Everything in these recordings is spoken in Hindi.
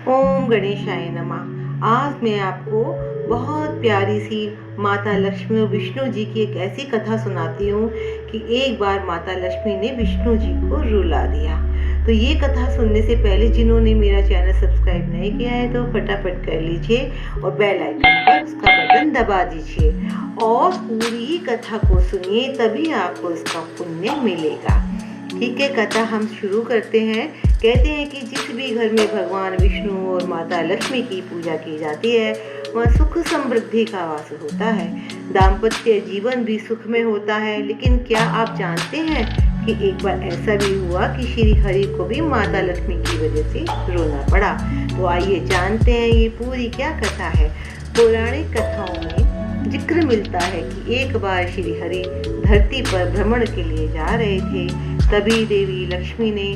ओम गणेशाय नमः। आज मैं आपको बहुत प्यारी सी माता लक्ष्मी और विष्णु जी की एक ऐसी कथा सुनाती हूँ कि एक बार माता लक्ष्मी ने विष्णु जी को रुला दिया। तो ये कथा सुनने से पहले जिन्होंने मेरा चैनल सब्सक्राइब नहीं किया है तो फटाफट कर लीजिए और बेल आइकन पर उसका बटन दबा दीजिए और पूरी कथा को सुनिए, तभी आपको इसका पुण्य मिलेगा। ठीक है, कथा हम शुरू करते हैं। कहते हैं कि जिस भी घर में भगवान विष्णु और माता लक्ष्मी की पूजा की जाती है वहाँ सुख समृद्धि का वास होता है, दाम्पत्य जीवन भी सुख में होता है। लेकिन क्या आप जानते हैं कि एक बार ऐसा भी हुआ कि श्री हरि को भी माता लक्ष्मी की वजह से रोना पड़ा। तो आइए जानते हैं ये पूरी क्या कथा है। पौराणिक कथाओं में जिक्र मिलता है कि एक बार श्री हरि धरती पर भ्रमण के लिए जा रहे थे। तभी देवी लक्ष्मी ने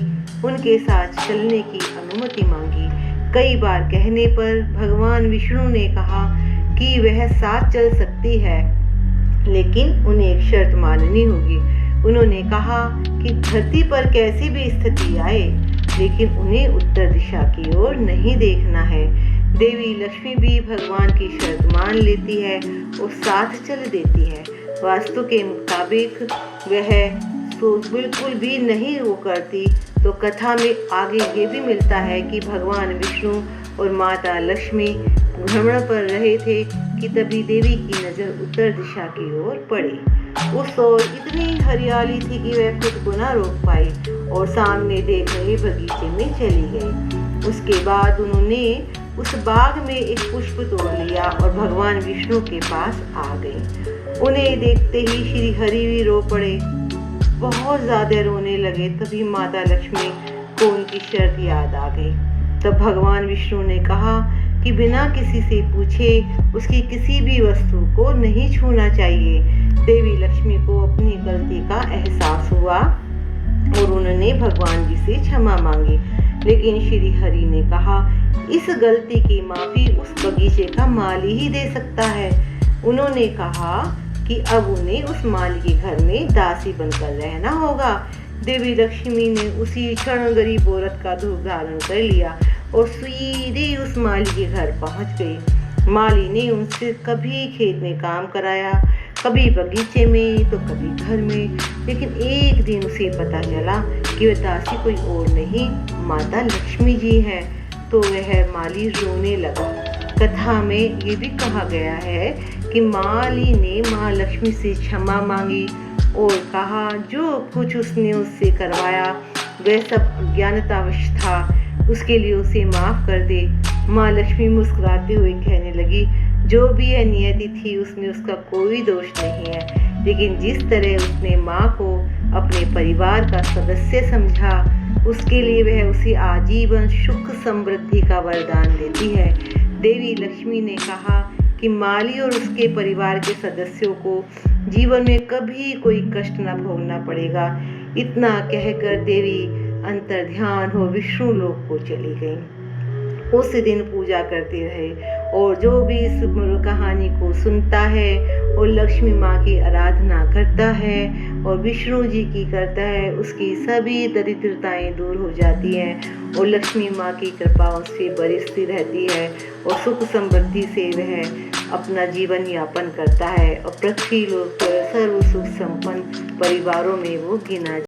उनके साथ चलने की अनुमति मांगी। कई बार कहने पर भगवान विष्णु ने कहा कि वह साथ चल सकती है, लेकिन उन्हें एक शर्त माननी होगी। उन्होंने कहा कि धरती पर कैसी भी स्थिति आए, लेकिन उन्हें उत्तर दिशा की ओर नहीं देखना है। देवी लक्ष्मी भी भगवान की शर्त मान लेती है और साथ चल देती है। वास्तु के मुताबिक वह बिल्कुल भी नहीं वो करती। तो कथा में आगे ये भी मिलता है कि भगवान विष्णु और माता लक्ष्मी भ्रमण पर रहे थे कि तभी देवी की नज़र उत्तर दिशा की ओर पड़ी। उस ओर इतनी हरियाली थी कि वह खुद को ना रोक पाई और सामने देख रहे बगीचे में चली गई। उसके बाद उन्होंने उस बाग में एक पुष्प तोड़ लिया और भगवान विष्णु के पास आ गई। उन्हें देखते ही श्री हरि भी रो पड़े, बहुत ज़्यादा रोने लगे। तभी माता लक्ष्मी को उनकी शर्त याद आ गई। तब भगवान विष्णु ने कहा कि बिना किसी से पूछे उसकी किसी भी वस्तु को नहीं छूना चाहिए। देवी लक्ष्मी को अपनी गलती का एहसास हुआ और उन्होंने भगवान जी से क्षमा मांगी। लेकिन श्री हरि ने कहा इस गलती की माफ़ी उस बगीचे का माली ही दे सकता है। उन्होंने कहा कि अब उन्हें उस माली के घर में दासी बनकर रहना होगा। देवी लक्ष्मी ने उसी क्षण गरीब औरत का रूप धारण कर लिया और सीधे उस माली के घर पहुंच गई। माली ने उनसे कभी खेत में काम कराया, कभी बगीचे में तो कभी घर में। लेकिन एक दिन उसे पता चला कि वह दासी कोई और नहीं माता लक्ष्मी जी हैं। तो वह माली रोने लगा। कथा में ये भी कहा गया है कि माली ने माँ लक्ष्मी से क्षमा मांगी और कहा जो कुछ उसने उससे करवाया वह सब अज्ञानतावश था, उसके लिए उसे माफ़ कर दे। माँ लक्ष्मी मुस्कुराते हुए कहने लगी जो भी यह नियति थी उसमें उसका कोई दोष नहीं है, लेकिन जिस तरह उसने माँ को अपने परिवार का सदस्य समझा उसके लिए वह उसे आजीवन सुख समृद्धि का वरदान देती है। देवी लक्ष्मी ने कहा कि माली और उसके परिवार के सदस्यों को जीवन में कभी कोई कष्ट न भोगना पड़ेगा। इतना कहकर देवी अंतर्ध्यान हो विष्णु लोक को चली गई। उस दिन पूजा करते रहे और जो भी इस कहानी को सुनता है और लक्ष्मी माँ की आराधना करता है और विष्णु जी की करता है, उसकी सभी दरिद्रताएं दूर हो जाती हैं और लक्ष्मी माँ की कृपा उससे बरसती रहती है और सुख समृद्धि से वह अपना जीवन यापन करता है और पृथ्वी लोक पर सर्व सुख संपन्न परिवारों में वो गिना